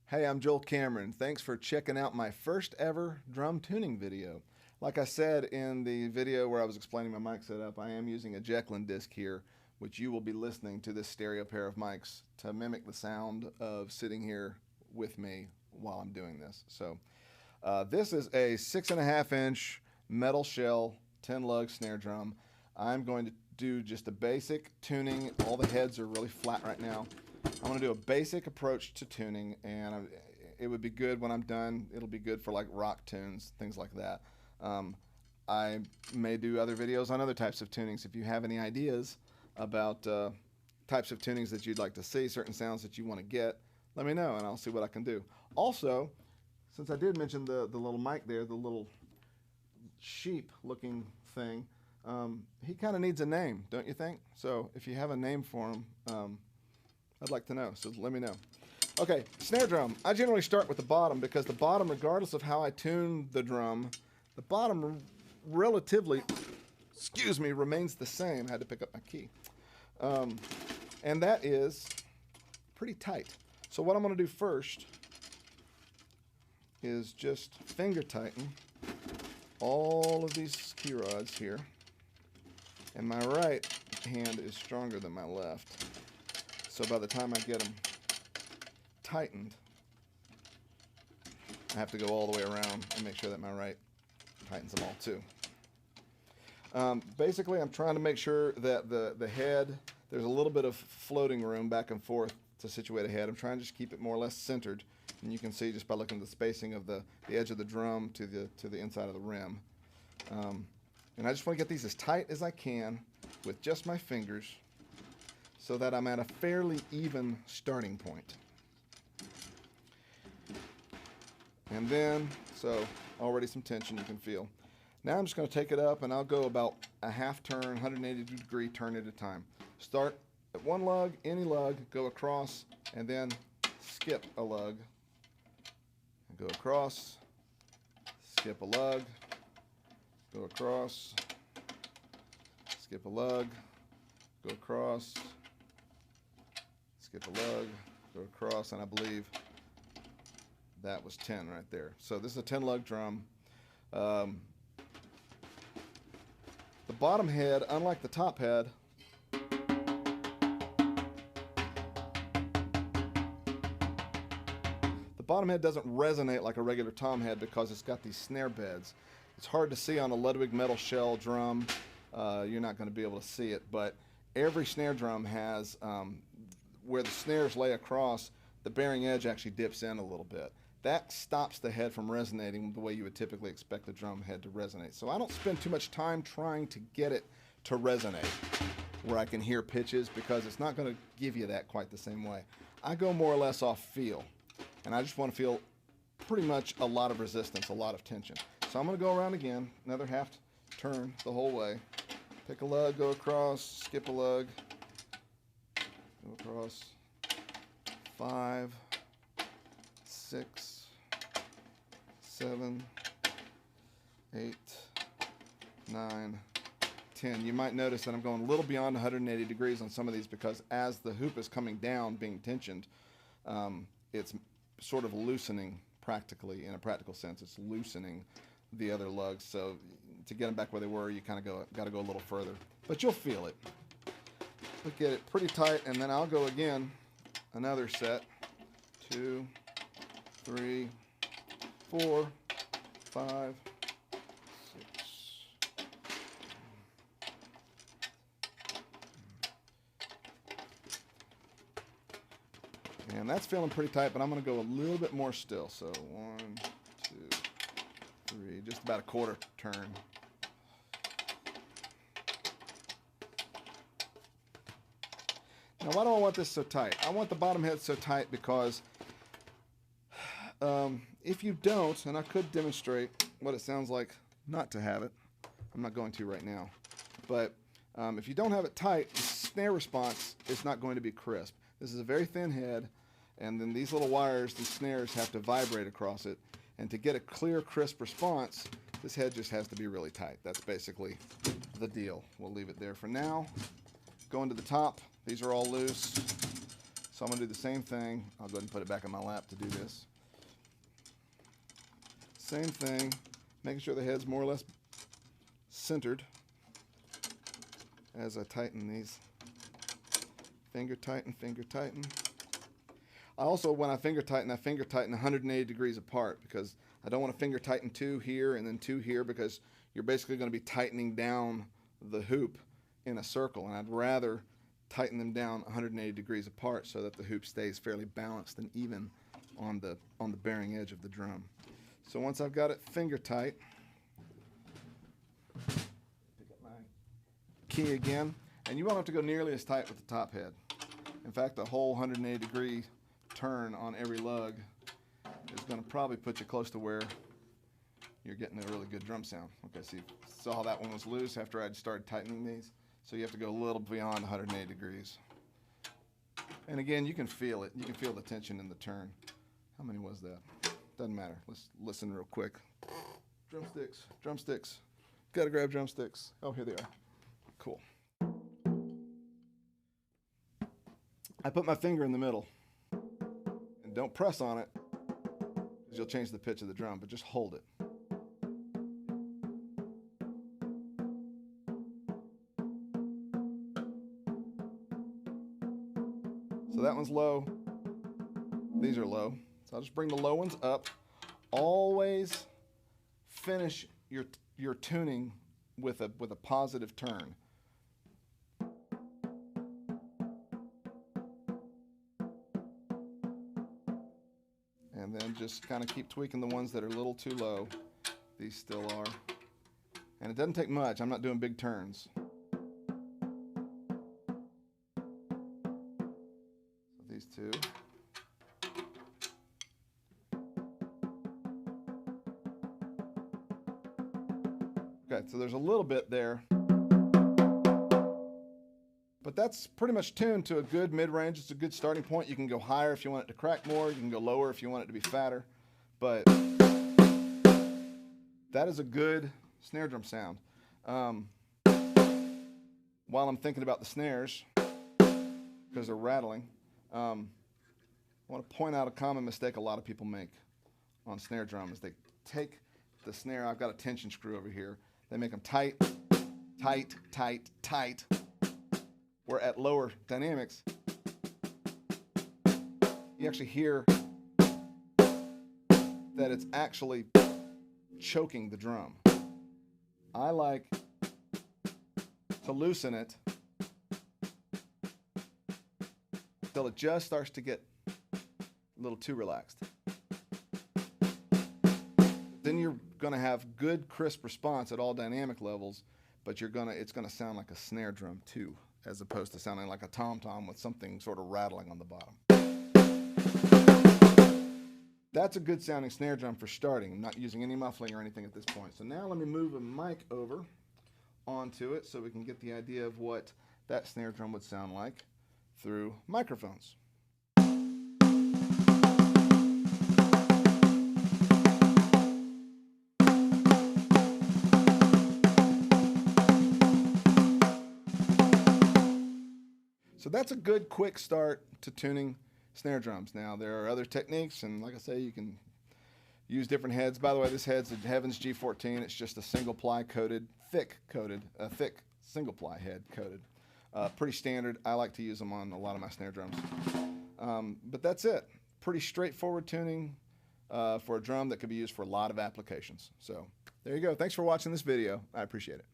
Hey, I'm Joel Cameron. Thanks for checking out my first ever drum tuning video. Like I said in the video where I was explaining my mic setup, I am using a Jecklin disc here, which you will be listening to this stereo pair of mics to mimic the sound of sitting here with me while I'm doing this. So this is a 6.5-inch metal shell 10 lug snare drum. I'm going to do just a basic tuning. All the heads are really flat right now. I'm going to do a basic approach to tuning, and it would be good when I'm done. It'll be good for like rock tunes, things like that. I may do other videos on other types of tunings. If you have any ideas about types of tunings that you'd like to see, certain sounds that you want to get, let me know and I'll see what I can do. Also, since I did mention the little mic there, the little sheep looking thing, he kind of needs a name, don't you think? So if you have a name for him, I'd like to know, so let me know. Okay, snare drum. I generally start with the bottom because the bottom, regardless of how I tune the drum, the bottom relatively, remains the same. I had to pick up my key. And that is pretty tight. So what I'm going to do first is just finger tighten all of these key rods here. And my right hand is stronger than my left. So by the time I get them tightened, I have to go all the way around and make sure that my right tightens them all too. Basically, I'm trying to make sure that the head, there's a little bit of floating room back and forth to situate a head. I'm trying to just keep it more or less centered. And you can see just by looking at the spacing of the edge of the drum to the inside of the rim. And I just want to get these as tight as I can with just my fingers, so that I'm at a fairly even starting point. And then, so already some tension you can feel. Now I'm just going to take it up and I'll go about a half turn, 180-degree turn at a time. Start at one lug, any lug, go across, and then skip a lug. Go across, skip a lug, go across, skip a lug, go across, skip a lug, go across, and I believe that was 10 right there. So this is a 10 lug drum. The bottom head, unlike the top head, the bottom head doesn't resonate like a regular tom head because it's got these snare beds. It's hard to see on a Ludwig metal shell drum. You're not going to be able to see it, but every snare drum has where the snares lay across, the bearing edge actually dips in a little bit. That stops the head from resonating the way you would typically expect the drum head to resonate. So I don't spend too much time trying to get it to resonate where I can hear pitches, because it's not going to give you that quite the same way. I go more or less off feel, and I just want to feel pretty much a lot of resistance, a lot of tension. So I'm going to go around again, another half turn the whole way. Pick a lug, go across, skip a lug, go across, 5, 6, 7, 8, 9, 10. You might notice that I'm going a little beyond 180 degrees on some of these because as the hoop is coming down, being tensioned, it's sort of loosening practically, in a practical sense. It's loosening the other lugs. So to get them back where they were, you kind of got to go a little further. But you'll feel it. But get it pretty tight, and then I'll go again, another set. 2, 3, 4, 5, 6. And that's feeling pretty tight, but I'm going to go a little bit more still. So 1, 2, 3, just about a quarter turn. Now, why do I want this so tight? I want the bottom head so tight because if you don't, and I could demonstrate what it sounds like not to have it. I'm not going to right now. But if you don't have it tight, the snare response is not going to be crisp. This is a very thin head, and then these little wires, these snares, have to vibrate across it. And to get a clear, crisp response, this head just has to be really tight. That's basically the deal. We'll leave it there for now. Going to the top. These are all loose. So I'm going to do the same thing. I'll go ahead and put it back in my lap to do this. Same thing, making sure the head's more or less centered as I tighten these. Finger tighten, finger tighten. I also, when I finger tighten 180 degrees apart, because I don't want to finger tighten 2 here and then 2 here, because you're basically going to be tightening down the hoop in a circle, and I'd rather tighten them down 180 degrees apart so that the hoop stays fairly balanced and even on the bearing edge of the drum. So once I've got it finger tight, pick up my key again, and you won't have to go nearly as tight with the top head. In fact, the whole 180 degree turn on every lug is going to probably put you close to where you're getting a really good drum sound. Okay, so you saw how that one was loose after I'd started tightening these. So you have to go a little beyond 180 degrees. And again, you can feel it. You can feel the tension in the turn. How many was that? Doesn't matter. Let's listen real quick. Drumsticks, drumsticks. Gotta grab drumsticks. Oh, here they are. Cool. I put my finger in the middle. And don't press on it, because you'll change the pitch of the drum, but just hold it. So that one's low. These are low. So I'll just bring the low ones up. Always finish your tuning with a positive turn. And then just kind of keep tweaking the ones that are a little too low. These still are. And it doesn't take much. I'm not doing big turns. These two. Okay, so there's a little bit there. But that's pretty much tuned to a good mid-range. It's a good starting point. You can go higher if you want it to crack more. You can go lower if you want it to be fatter. But that is a good snare drum sound. While I'm thinking about the snares, because they're rattling, I want to point out a common mistake a lot of people make on snare drum is they take the snare. I've got a tension screw over here. They make them tight, tight, tight, tight. Where at lower dynamics, you actually hear that it's actually choking the drum. I like to loosen it until it just starts to get a little too relaxed. Then you're going to have good crisp response at all dynamic levels, but it's going to sound like a snare drum too, as opposed to sounding like a tom-tom with something sort of rattling on the bottom. That's a good sounding snare drum for starting. I'm not using any muffling or anything at this point. So now let me move a mic over onto it so we can get the idea of what that snare drum would sound like through microphones. So that's a good quick start to tuning snare drums. Now there are other techniques, and like I say, you can use different heads. By the way, this head's a Heavens G14. It's just a single ply coated, thick single ply head coated. Pretty standard. I like to use them on a lot of my snare drums. But that's it. Pretty straightforward tuning for a drum that could be used for a lot of applications. So there you go. Thanks for watching this video. I appreciate it.